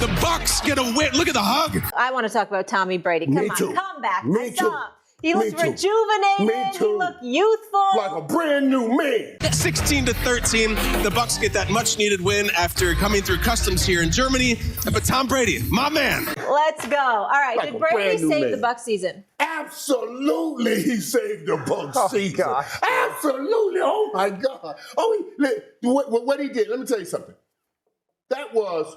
The Bucs get a win. Look at the hug. I want to talk about Tommy Brady. Come on, come back. Me too. He looks rejuvenated. Me too. He looked youthful. Like a brand new man. 16-13, the Bucs get that much-needed win after coming through customs here in Germany. But Tom Brady, my man. Let's go. All right, Like did Brady save man. the Bucs season? Absolutely, he saved the Bucs season. God. Absolutely. Oh, my God. What he did, let me tell you something. That was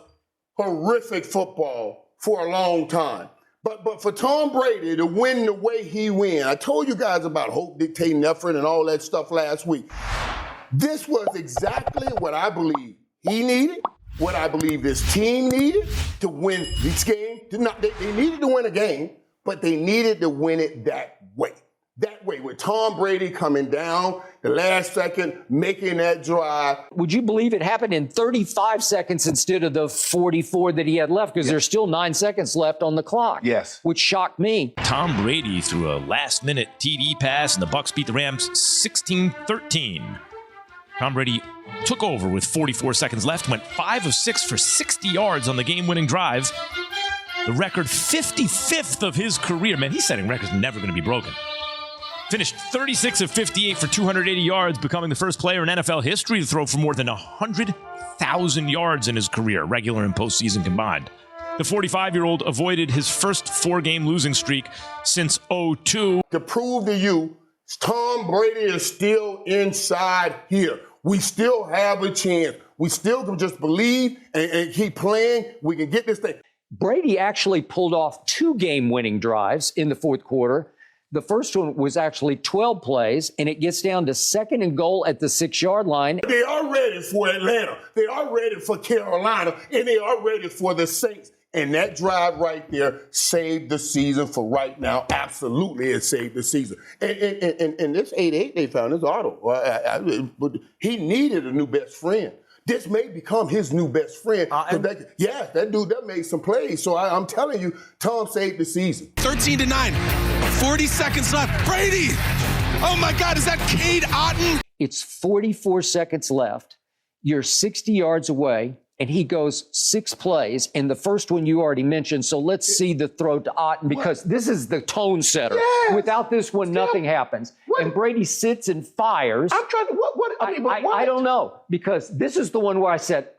horrific football for a long time. But for Tom Brady to win the way he win, I told you guys about hope, dictating effort, and all that stuff last week. This was exactly what I believe he needed, what I believe this team needed to win this game. They needed to win a game, but they needed to win it that way. That way, with Tom Brady coming down the last second, making that drive. Would you believe it happened in 35 seconds instead of the 44 that he had left? Because there's still 9 seconds left on the clock. Yes. Which shocked me. Tom Brady threw a last-minute TD pass, and the Bucs beat the Rams 16-13. Tom Brady took over with 44 seconds left, went 5 of 6 for 60 yards on the game-winning drive. The record 55th of his career. Man, he's setting records never going to be broken. Finished 36 of 58 for 280 yards, becoming the first player in NFL history to throw for more than 100,000 yards in his career, regular and postseason combined. The 45-year-old avoided his first 4-game losing streak since 2002. To prove to you, Tom Brady is still inside here. We still have a chance. We still can just believe and keep playing. We can get this thing. Brady actually pulled off 2 game-winning drives in the fourth quarter. The first one was actually 12 plays, and it gets down to 2nd and goal at the 6-yard line. They are ready for Atlanta. They are ready for Carolina, and they are ready for the Saints. And that drive right there saved the season for right now. Absolutely, it saved the season. And this 8-8 they found is Otto. He needed a new best friend. This may become his new best friend. That dude, that made some plays. So I'm telling you, Tom saved the season. 13-9, 40 seconds left. Brady! Oh my God, is that Cade Otton? It's 44 seconds left. You're 60 yards away, and he goes 6 plays. And the first one you already mentioned. So let's see the throw to Otton, because this is the tone setter. Yes. Without this one, nothing happens. And Brady sits and fires. I'm trying to, I don't know, because this is the one where I said,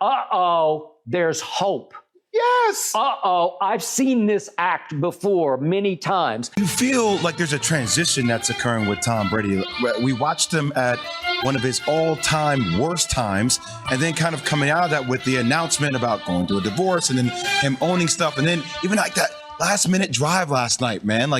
there's hope. Yes. I've seen this act before many times. You feel like there's a transition that's occurring with Tom Brady. We watched him at one of his all-time worst times, and then kind of coming out of that with the announcement about going through a divorce, and then him owning stuff, and then even like that last-minute drive last night, man.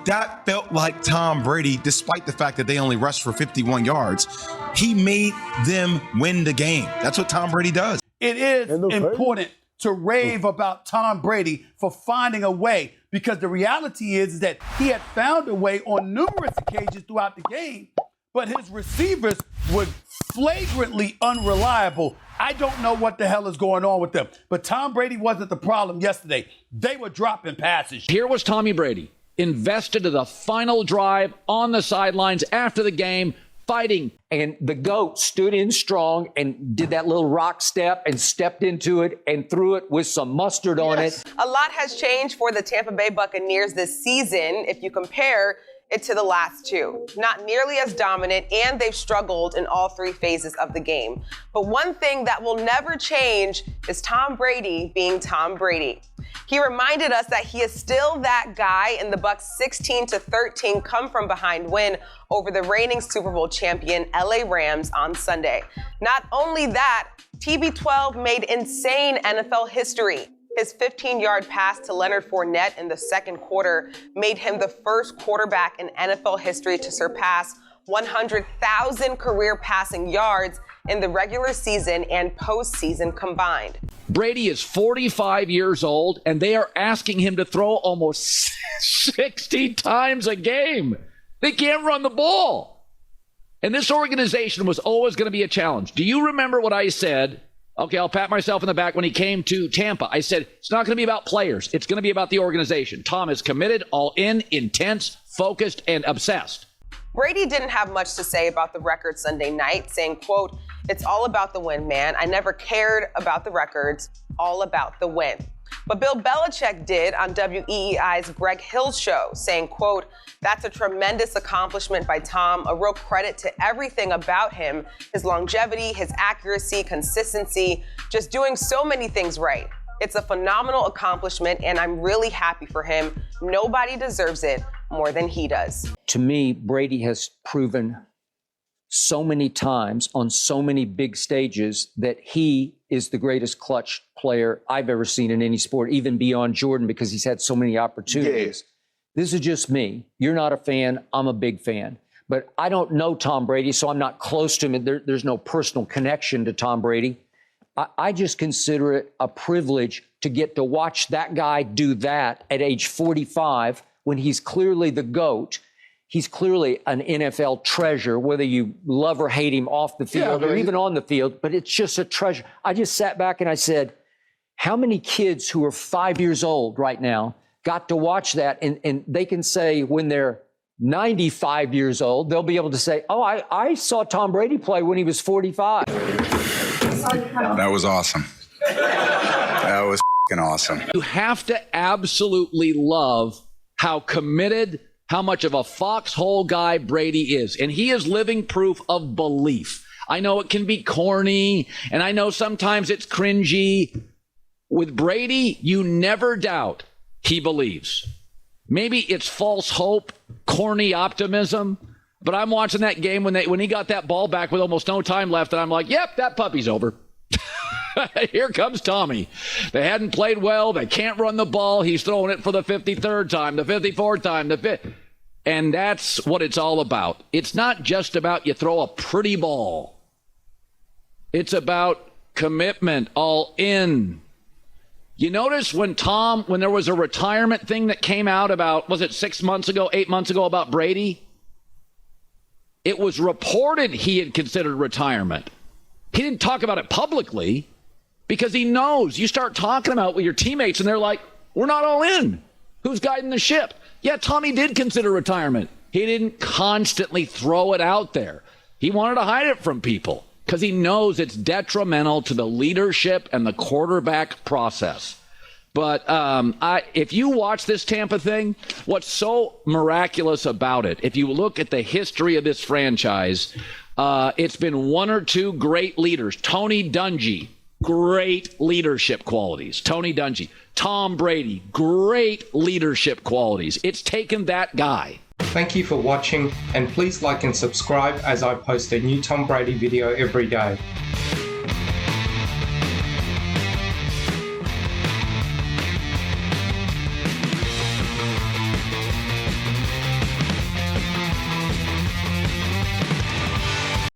That felt like Tom Brady, despite the fact that they only rushed for 51 yards. He made them win the game. That's what Tom Brady does. It is important to rave about Tom Brady for finding a way, because the reality is that he had found a way on numerous occasions throughout the game, but his receivers were flagrantly unreliable. I don't know what the hell is going on with them, but Tom Brady wasn't the problem yesterday. They were dropping passes. Here was Tommy Brady, invested to the final drive on the sidelines after the game, fighting. And the GOAT stood in strong and did that little rock step and stepped into it and threw it with some mustard on it. A lot has changed for the Tampa Bay Buccaneers this season if you compare it to the last 2. Not nearly as dominant, and they've struggled in all 3 phases of the game. But one thing that will never change is Tom Brady being Tom Brady. He reminded us that he is still that guy in the Bucs' 16-13 come-from-behind win over the reigning Super Bowl champion LA Rams on Sunday. Not only that, TB12 made insane NFL history. His 15-yard pass to Leonard Fournette in the second quarter made him the first quarterback in NFL history to surpass 100,000 career passing yards in the regular season and postseason combined. Brady is 45 years old, and they are asking him to throw almost 60 times a game. They can't run the ball. And this organization was always going to be a challenge. Do you remember what I said? Okay, I'll pat myself in the back when he came to Tampa. I said, it's not going to be about players. It's going to be about the organization. Tom is committed, all in, intense, focused, and obsessed. Brady didn't have much to say about the record Sunday night, saying, quote, "It's all about the win, man. I never cared about the records, all about the win." But Bill Belichick did on WEEI's Greg Hill show, saying, quote, "That's a tremendous accomplishment by Tom, a real credit to everything about him, his longevity, his accuracy, consistency, just doing so many things right. It's a phenomenal accomplishment, and I'm really happy for him. Nobody deserves it more than he does." To me, Brady has proven so many times on so many big stages that he is the greatest clutch player I've ever seen in any sport, even beyond Jordan, because he's had so many opportunities. This is just me. You're not a fan. I'm a big fan. But I don't know Tom Brady, so I'm not close to him. There's no personal connection to Tom Brady. I just consider it a privilege to get to watch that guy do that at age 45 when he's clearly the GOAT. He's clearly an NFL treasure, whether you love or hate him off the field or even on the field, but it's just a treasure. I just sat back and I said, how many kids who are 5 years old right now got to watch that, and they can say when they're 95 years old, they'll be able to say, oh, I saw Tom Brady play when he was 45. That was awesome. That was f***ing awesome. You have to absolutely love how committed, how much of a foxhole guy Brady is. And he is living proof of belief. I know it can be corny, and I know sometimes it's cringy. With Brady, you never doubt he believes. Maybe it's false hope, corny optimism, but I'm watching that game when he got that ball back with almost no time left, and I'm like, yep, that puppy's over. Here comes Tommy. They hadn't played well. They can't run the ball. He's throwing it for the 53rd time, the 54th time, the 5th. And that's what it's all about. It's not just about you throw a pretty ball. It's about commitment, all in. You notice when there was a retirement thing that came out about, was it 6 months ago, 8 months ago about Brady? It was reported he had considered retirement. He didn't talk about it publicly because he knows you start talking about it with your teammates and they're like, we're not all in. Who's guiding the ship? Yeah, Tommy did consider retirement. He didn't constantly throw it out there. He wanted to hide it from people because he knows it's detrimental to the leadership and the quarterback process. But if you watch this Tampa thing, what's so miraculous about it, if you look at the history of this franchise, it's been one or two great leaders. Tony Dungy, great leadership qualities. Tony Dungy. Tom Brady, great leadership qualities. It's taken that guy. Thank you for watching, and please like and subscribe as I post a new Tom Brady video every day.